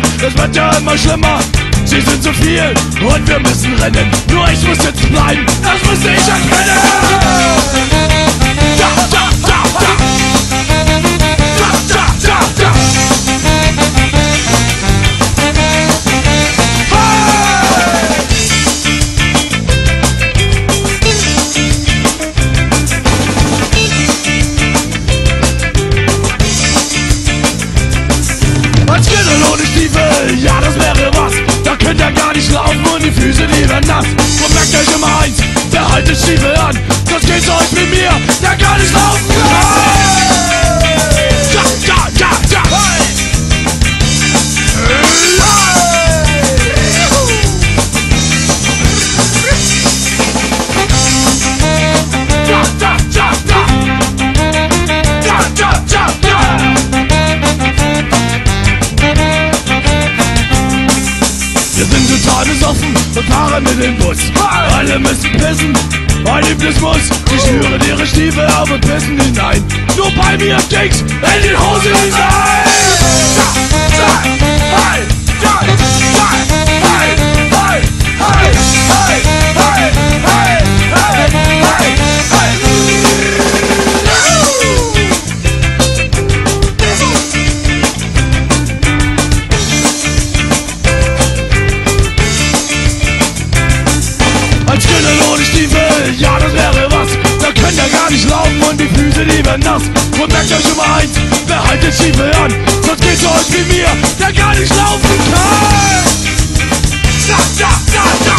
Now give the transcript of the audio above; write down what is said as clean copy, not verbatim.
Stiefel, es wird ja immer schlimmer. Sie sind zu viel und wir müssen rennen. Nur ich muss jetzt bleiben, das musste ich erkennen. Da, da, da, da. Da, da, da, da. Ein Skinner ohne Stiefel, ja das wäre was. Da könnt ihr gar nicht laufen und die Füße, die werden nass. Und merkt euch immer eins, der haltet Stiefel an. Sonst geht's euch mit mir, der gar nicht laufen kann. Ja, ja, ja, ja. Ja, ja, ja, ja. Ja, ja, ja, ja. Wir sind total besoffen und fahren mit dem Bus. Alle müssen pissen, ein Iblismus. Die schnüren ihre Stiefel auf und pissen hinein. Nur bei mir Dicks in die Hose hinein. Hey, hey, hey, hey, hey, hey, hey, hey, hey, hey, hey. Ein Skinner ohne Stiefel, ja das wäre was. Da könnt ihr gar nicht laufen und die Füße, die werden nass. Und merkt euch immer eins, behaltet Stiefel an. Sonst geht's euch wie mir, der gar nicht laufen kann. Da, da, da, da.